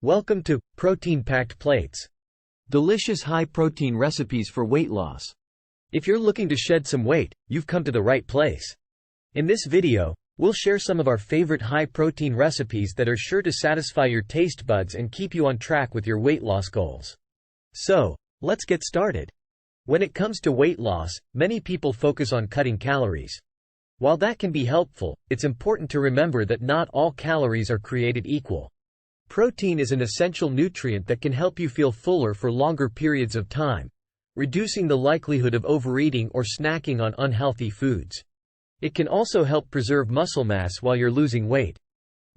Welcome to Protein-Packed Plates. Delicious high-protein recipes for weight loss. If you're looking to shed some weight, you've come to the right place. In this video, we'll share some of our favorite high-protein recipes that are sure to satisfy your taste buds and keep you on track with your weight loss goals. So, let's get started. When it comes to weight loss, many people focus on cutting calories. While that can be helpful, it's important to remember that not all calories are created equal. Protein is an essential nutrient that can help you feel fuller for longer periods of time, reducing the likelihood of overeating or snacking on unhealthy foods. It can also help preserve muscle mass while you're losing weight.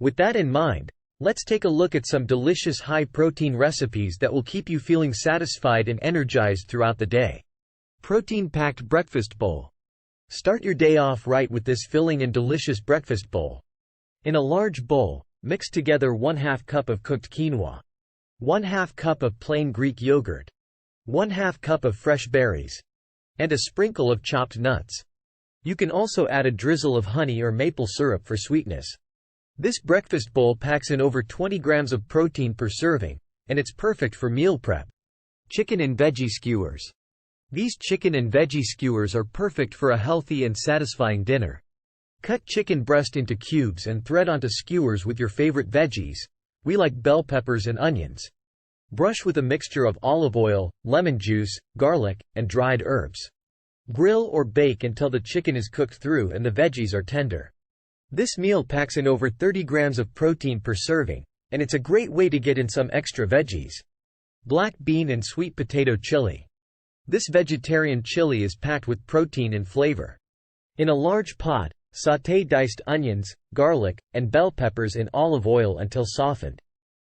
With that in mind, let's take a look at some delicious high-protein recipes that will keep you feeling satisfied and energized throughout the day. Protein-packed breakfast bowl. Start your day off right with this filling and delicious breakfast bowl. In a large bowl, mix together 1/2 cup of cooked quinoa, 1/2 cup of plain Greek yogurt, 1/2 cup of fresh berries, and a sprinkle of chopped nuts. You can also add a drizzle of honey or maple syrup for sweetness. This breakfast bowl packs in over 20 grams of protein per serving, and it's perfect for meal prep. Chicken and veggie skewers. These chicken and veggie skewers are perfect for a healthy and satisfying dinner. Cut chicken breast into cubes and thread onto skewers with your favorite veggies. We like bell peppers and onions. Brush with a mixture of olive oil, lemon juice, garlic, and dried herbs. Grill or bake until the chicken is cooked through and the veggies are tender. This meal packs in over 30 grams of protein per serving, and it's a great way to get in some extra veggies. Black bean and sweet potato chili. This vegetarian chili is packed with protein and flavor. In a large pot, sauté diced onions, garlic, and bell peppers in olive oil until softened.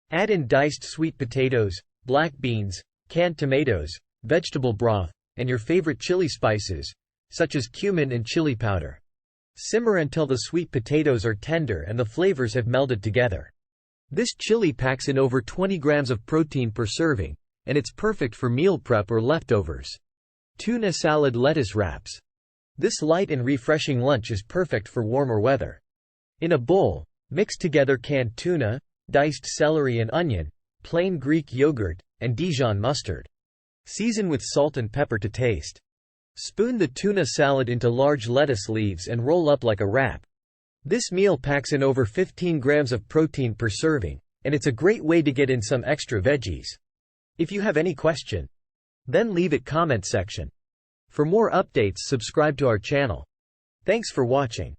Add in diced sweet potatoes, black beans, canned tomatoes, vegetable broth, and your favorite chili spices, such as cumin and chili powder. Simmer until the sweet potatoes are tender and the flavors have melded together. This chili packs in over 20 grams of protein per serving, and it's perfect for meal prep or leftovers. Tuna salad lettuce wraps. This light and refreshing lunch is perfect for warmer weather. In a bowl, mix together canned tuna, diced celery and onion, plain Greek yogurt, and Dijon mustard. Season with salt and pepper to taste. Spoon the tuna salad into large lettuce leaves and roll up like a wrap. This meal packs in over 15 grams of protein per serving, and it's a great way to get in some extra veggies. If you have any question, then leave it comment section. For more updates, subscribe to our channel. Thanks for watching.